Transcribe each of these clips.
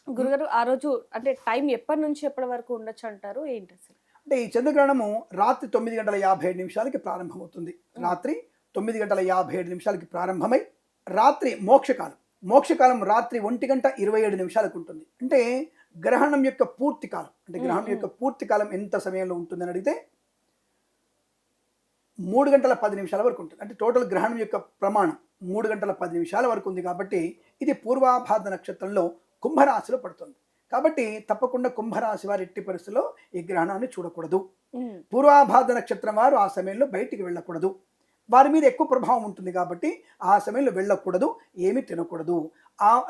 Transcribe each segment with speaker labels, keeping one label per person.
Speaker 1: గురుగారు ఆ రోజు అంటే టైం ఎప్పటి నుంచి ఎప్పటి వరకు ఉండొచ్చు అంటారు? ఏంటి అసలు?
Speaker 2: అంటే ఈ చంద్రగ్రహణము రాత్రి 9:57 ప్రారంభమవుతుంది.
Speaker 1: హ్మ్.
Speaker 2: రాత్రి 9:57 ప్రారంభమై రాత్రి మోక్షకాలం. మోక్షకాలం రాత్రి 1:27 ఉంటుంది. అంటే గ్రహణం యొక్క పూర్తి కాలం. అంటే
Speaker 1: హ్మ్.
Speaker 2: గ్రహణం
Speaker 1: హ్మ్.
Speaker 2: యొక్క పూర్తి కాలం ఎంత సమయంలో ఉంటుందని అడిగితే 3:10 వరకు ఉంటుంది. అంటే టోటల్ గ్రహణం యొక్క ప్రమాణం 3:10 వరకు ఉంది కాబట్టి ఇది పూర్వాభాద్ర నక్షత్రంలో కుంభరాశిలో పడుతుంది. కాబట్టి తప్పకుండా కుంభరాశి వారు ఎట్టి పరిస్థితుల్లో ఈ గ్రహణాన్ని చూడకూడదు.
Speaker 1: హ్మ్.
Speaker 2: పూర్వాభాద్ర నక్షత్రం వారు ఆ సమయంలో బయటికి వెళ్ళకూడదు. వారి మీద ఎక్కువ ప్రభావం ఉంటుంది కాబట్టి ఆ సమయంలో వెళ్ళకూడదు, ఏమీ తినకూడదు.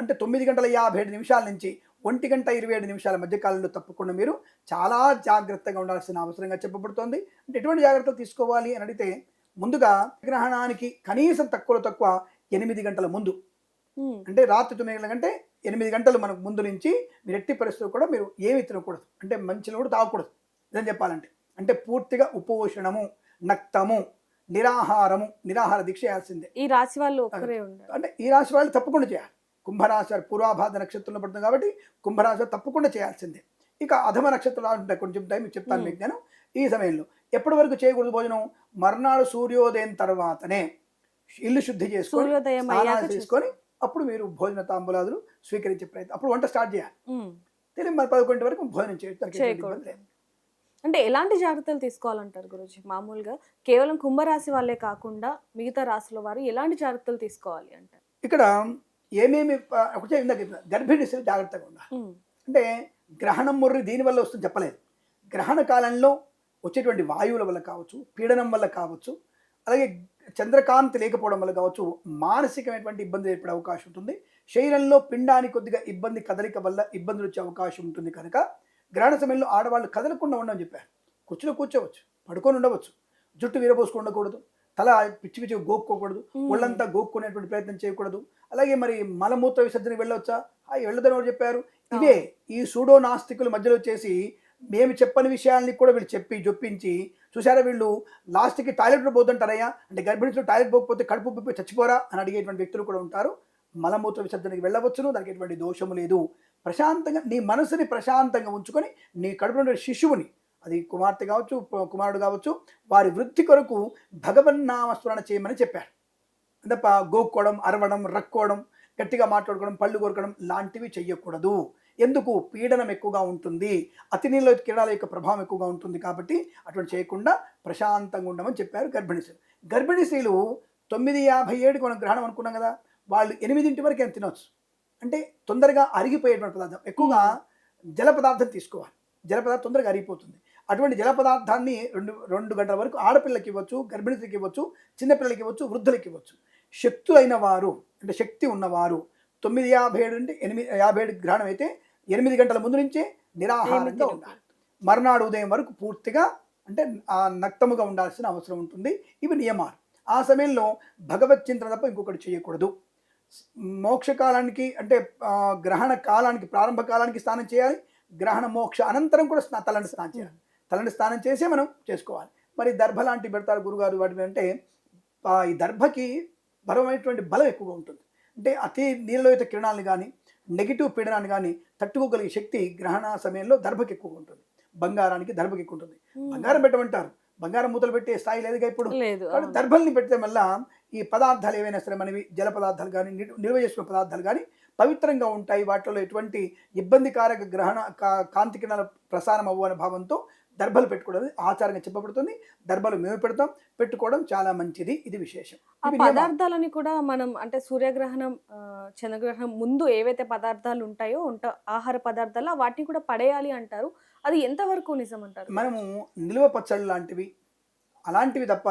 Speaker 2: అంటే 9:57 నుంచి 1:27 మధ్య కాలంలో తప్పకుండా మీరు చాలా జాగ్రత్తగా ఉండాల్సిన అవసరంగా చెప్పబడుతోంది. అంటే ఎటువంటి జాగ్రత్తలు తీసుకోవాలి అని అడిగితే ముందుగా గ్రహణానికి కనీసం తక్కువలో తక్కువ 8 గంటల ముందు,
Speaker 1: హ్మ్.
Speaker 2: అంటే రాత్రి 9 గంటల కంటే 8 గంటలు మనకు ముందు నుంచి మీరు ఎట్టి పరిస్థితుల్లో కూడా మీరు ఏమీ తినకూడదు. అంటే మంచినీళ్ళు కూడా తాగకూడదు. నిజం చెప్పాలంటే. అంటే పూర్తిగా ఉపోషణము, నక్తము, నిరాహార దీక్ష చేయాల్సిందే.
Speaker 1: ఈ రాశి వాళ్ళు ఒక్కరే ఉండాలి.
Speaker 2: అంటే ఈ రాశి వాళ్ళు తప్పకుండా చేయాలి. కుంభరాశి వారు పూర్వాభాద్ర నక్షత్రంలో పడుతుంది కాబట్టి కుంభరాశి వారు తప్పకుండా చేయాల్సిందే. ఇక అధమ నక్షత్రాలు ఉంటాయి, కొంచెం టైం చెప్తాను
Speaker 1: హ్మ్.
Speaker 2: మీకు నేను. ఈ సమయంలో ఎప్పటి వరకు చేయకూడదు భోజనం? మర్నాడు సూర్యోదయం తర్వాతనే ఇల్లు శుద్ధి చేసుకొని
Speaker 1: సూర్యోదయం అయ్యాక
Speaker 2: స్నానాలు చేసుకొని అప్పుడు మీరు భోజన తాంబూలాదులు స్వీకరించే ప్రయత్నం, అప్పుడు వంట స్టార్ట్ చేయాలి.
Speaker 1: హ్మ్.
Speaker 2: తెలియదు మరి 11 వరకు భోజనం చేయొచ్చు, దానికి ఎటువంటి ఇబ్బంది
Speaker 1: చేయకూడదు.
Speaker 2: లేదు.
Speaker 1: అంటే ఎలాంటి జాగ్రత్తలు తీసుకోవాలంటారు గురూజీ? మామూలుగా కేవలం కుంభరాశి వాళ్ళే కాకుండా మిగతా రాశుల వారు ఎలాంటి జాగ్రత్తలు తీసుకోవాలి అంటారు?
Speaker 2: ఇక్కడ ఏమేమి ఒకటే ఇందాక చెప్పిన గర్భిణీ స్త్రీలు జాగ్రత్తగా ఉండాలి.
Speaker 1: హ్మ్.
Speaker 2: అంటే గ్రహణం ముర్రి దీనివల్ల వస్తుంది చెప్పలేదు. గ్రహణ కాలంలో వచ్చేటువంటి వాయువుల వల్ల కావచ్చు, పీడనం వల్ల కావచ్చు, అలాగే చంద్రకాంతి లేకపోవడం వల్ల కావచ్చు, మానసికమైనటువంటి ఇబ్బంది ఏర్పడే అవకాశం ఉంటుంది. శరీరంలో పిండానికి కొద్దిగా ఇబ్బంది, కదలిక వల్ల ఇబ్బందులు వచ్చే అవకాశం ఉంటుంది కనుక గ్రహణ సమయంలో ఆడవాళ్ళు కదలకుండా ఉండమని చెప్పారు. కుర్చీలో కూర్చోవచ్చు, పడుకొని ఉండవచ్చు, జుట్టు విరబోసుకొని ఉండకూడదు, తల పిచ్చి పిచ్చిగా గోక్కోకూడదు,
Speaker 1: హ్మ్.
Speaker 2: ఒళ్ళంతా గోక్కునేటువంటి ప్రయత్నం చేయకూడదు. అలాగే మరి మలమూత్ర విసర్జనకి వెళ్ళవచ్చా? వెళ్ళదని ఎవరు చెప్పారు? ఇవే
Speaker 1: అవును.
Speaker 2: ఈ సూడో నాస్తికుల మధ్యలో చేసి మేము చెప్పని విషయాల్ని కూడా వీళ్ళు చెప్పి జొప్పించి చూసారా, వీళ్ళు లాస్ట్కి టాయిలెట్లో పోతుంటారయ్యా, అంటే గర్భిణీలో టాయిలెట్ పోకపోతే కడుపు ఉబ్బిపోయి చచ్చిపోరా అని అడిగేటువంటి వ్యక్తులు కూడా ఉంటారు. మలమూత్ర విసర్జనకి వెళ్ళవచ్చును, దానికి ఎటువంటి దోషము లేదు. ప్రశాంతంగా నీ మనసుని ప్రశాంతంగా ఉంచుకొని నీ కడుపులో ఉండే శిశువుని, అది కుమార్తె కావచ్చు, కుమారుడు కావచ్చు, వారి వృద్ధి కొరకు భగవన్నామస్మరణ చేయమని చెప్పారు. తప్ప గోక్కోవడం, అరవడం, రక్కోవడం, గట్టిగా మాట్లాడుకోవడం, పళ్ళు కొరకడం లాంటివి చెయ్యకూడదు. ఎందుకు? పీడనం ఎక్కువగా ఉంటుంది, అతి నీళ్ళ కిరణాల యొక్క ప్రభావం ఎక్కువగా ఉంటుంది కాబట్టి అటువంటి చేయకుండా ప్రశాంతంగా ఉండమని చెప్పారు గర్భిణీ స్త్రీలు. గర్భిణీ స్త్రీలు 9:57 మనం గ్రహణం అనుకున్నాం కదా, వాళ్ళు 8 వరకు ఏం తినవచ్చు. అంటే తొందరగా అరిగిపోయేటువంటి పదార్థం, ఎక్కువగా
Speaker 1: హ్మ్.
Speaker 2: జల పదార్థం తీసుకోవాలి. జల పదార్థం తొందరగా అరిగిపోతుంది. అటువంటి జల పదార్థాన్ని 2 గంటల వరకు ఆడపిల్లకి ఇవ్వచ్చు, గర్భిణీ స్త్రీకి ఇవ్వచ్చు, చిన్నపిల్లలకి ఇవ్వచ్చు, వృద్ధులకి ఇవ్వచ్చు. శక్తులైన వారు, అంటే శక్తి ఉన్నవారు 9:57 అంటే 57 గ్రహణం అయితే 8 గంటల ముందు నుంచే
Speaker 1: ఏమి
Speaker 2: నిరాహారంగా
Speaker 1: తినకూడదు.
Speaker 2: ఉండాలి. మర్నాడు ఉదయం వరకు పూర్తిగా అంటే నక్తముగా ఉండాల్సిన అవసరం ఉంటుంది. ఇవి నియమాలు. ఆ సమయంలో భగవత్ చింతన తప్ప ఇంకొకటి చేయకూడదు. మోక్షకాలానికి అంటే గ్రహణ కాలానికి ప్రారంభ కాలానికి స్నానం చేయాలి. గ్రహణ మోక్ష అనంతరం కూడా తలంటి స్నానం
Speaker 1: హ్మ్.
Speaker 2: చేయాలి. తలంటి స్నానం చేసే మనం చేసుకోవాలి. మరి దర్భ లాంటివి పెడతారు గురుగారు, వాటి అంటే ఈ దర్భకి బలమైనటువంటి బలం ఎక్కువగా ఉంటుంది. అంటే అతి నీలలోహిత కిరణాలను కానీ, నెగిటివ్ పీడనాన్ని కానీ తట్టుకోగలిగే శక్తి గ్రహణ సమయంలో దర్భకి ఎక్కువగా ఉంటుంది. బంగారానికి దర్భకి ఎక్కువ ఉంటుంది.
Speaker 1: హ్మ్.
Speaker 2: బంగారం పెట్టమంటారు, బంగారం మూతలు పెట్టే స్థాయి లేదుగా ఇప్పుడు.
Speaker 1: లేదు.
Speaker 2: కాబట్టి
Speaker 1: అవును.
Speaker 2: దర్భల్ని పెట్టడం వల్ల ఈ పదార్థాలు ఏవైనా సరే మనవి జల పదార్థాలు కానీ, నిల్వ చేసుకున్న పదార్థాలు కానీ పవిత్రంగా ఉంటాయి. వాటిలో ఎటువంటి ఇబ్బందికారక గ్రహణ కాంతి కిరణాల ప్రసారం అవ్వు అనే భావంతో దర్భలు పెట్టుకోవడం ఆచారంగా చెప్పబడుతుంది. దర్భలు మేము పెడతాం, పెట్టుకోవడం చాలా మంచిది. ఇది విశేషం.
Speaker 1: ఆ
Speaker 2: ఇవి నియమాలు.
Speaker 1: పదార్థాలని కూడా మనం అంటే సూర్యగ్రహణం చంద్రగ్రహణం ముందు ఏవైతే పదార్థాలు ఉంటాయో ఆహార పదార్థాలు వాటిని కూడా పడేయాలి అంటారు. అది ఎంతవరకు నిజం అంటారు
Speaker 2: మనము
Speaker 1: గురూజీ?
Speaker 2: నిల్వ పచ్చళ్ళు లాంటివి అలాంటివి తప్ప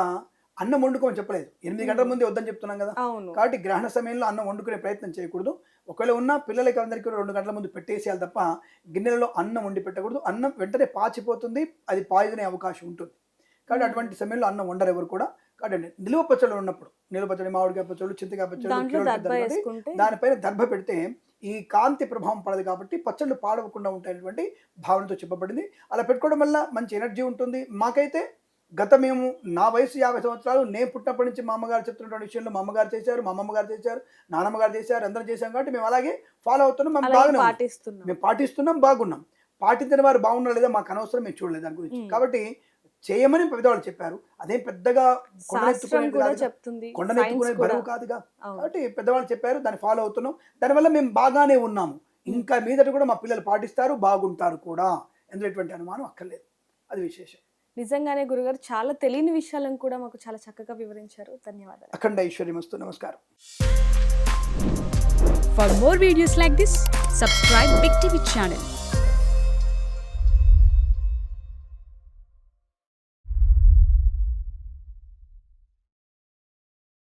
Speaker 2: అన్నం వండుకోమని చెప్పలేదు. 8 గంటల
Speaker 1: హ్మ్.
Speaker 2: ముందే వద్దని చెప్తున్నాం కదా.
Speaker 1: అవును.
Speaker 2: కాబట్టి గ్రహణ సమయంలో అన్నం వండుకునే ప్రయత్నం చేయకూడదు. ఒకవేళ ఉన్నా పిల్లలకి అందరికీ 2 గంటల ముందు పెట్టేసేయాలి తప్ప గిన్నెలలో అన్నం వండి పెట్టకూడదు. అన్నం వెంటనే పాచిపోతుంది, అది పాయిజన్ అయ్యే అవకాశం ఉంటుంది. కాబట్టి
Speaker 1: హ్మ్.
Speaker 2: అటువంటి సమయంలో అన్నం వండరు ఎవరు కూడా. కాబట్టి నిలువ పచ్చళ్ళు ఉన్నప్పుడు, నిలువ పచ్చడి, మామిడికాయ పచ్చళ్ళు, చింతకాయ పచ్చళ్ళు,
Speaker 1: దాంట్లో
Speaker 2: కిలోల
Speaker 1: దర్భ
Speaker 2: పెద్దలు కాబట్టి
Speaker 1: యేసుకుంటే
Speaker 2: దానిపైన దర్భ పెడితే ఈ కాంతి ప్రభావం పడదు కాబట్టి పచ్చళ్ళు పాడవకుండా ఉంటాయనేటువంటి భావనతో చెప్పబడింది. అలా పెట్టుకోవడం వల్ల మంచి ఎనర్జీ ఉంటుంది. మాకైతే మేము నా వయసు 50 సంవత్సరాలు, నేను పుట్టినప్పటి నుంచి మా అమ్మగారు చెప్తున్నటువంటి విషయంలో మా అమ్మగారు చేశారు, మా అమ్మమ్మ గారు చేశారు, నానమ్మ గారు చేశారు, అందరం చేశాం కాబట్టి మేము అలాగే ఫాలో అవుతున్నాం. మేము
Speaker 1: అలాగే
Speaker 2: బాగానే ఉన్నాం.
Speaker 1: పాటిస్తున్నాం.
Speaker 2: మేము పాటిస్తున్నాం, బాగున్నాం. పాటించిన వారు బాగున్నారా లేదా మాకు అనవసరం, మేము చూడలేదు దాని గురించి. కాబట్టి చేయమని పెద్దవాళ్ళు చెప్పారు. అదేం పెద్దగా
Speaker 1: శాస్త్రం
Speaker 2: కొండనెత్తుకునే
Speaker 1: కూడా
Speaker 2: కాదుగా,
Speaker 1: చెప్తుంది,
Speaker 2: కొండనెత్తుకునే
Speaker 1: సైన్స్ కూడా.
Speaker 2: బరువు కాదుగా.
Speaker 1: అవును.
Speaker 2: కాబట్టి పెద్దవాళ్ళు చెప్పారు, దాన్ని ఫాలో అవుతున్నాం. దానివల్ల మేము బాగానే ఉన్నాము. ఇంకా మీదట కూడా మా పిల్లలు పాటిస్తారు, బాగుంటారు కూడా. ఎందులో ఎటువంటి అనుమానం అక్కర్లేదు. అది విశేషం.
Speaker 1: నిజంగానే గురుగారు చాలా తెలియని విషయాలను కూడా మాకు చాలా చక్కగా వివరించారు. ధన్యవాదాలు.
Speaker 2: అఖండ ఐశ్వర్యమస్తు. నమస్కారం.
Speaker 3: For more videos like this, subscribe Big TV channel.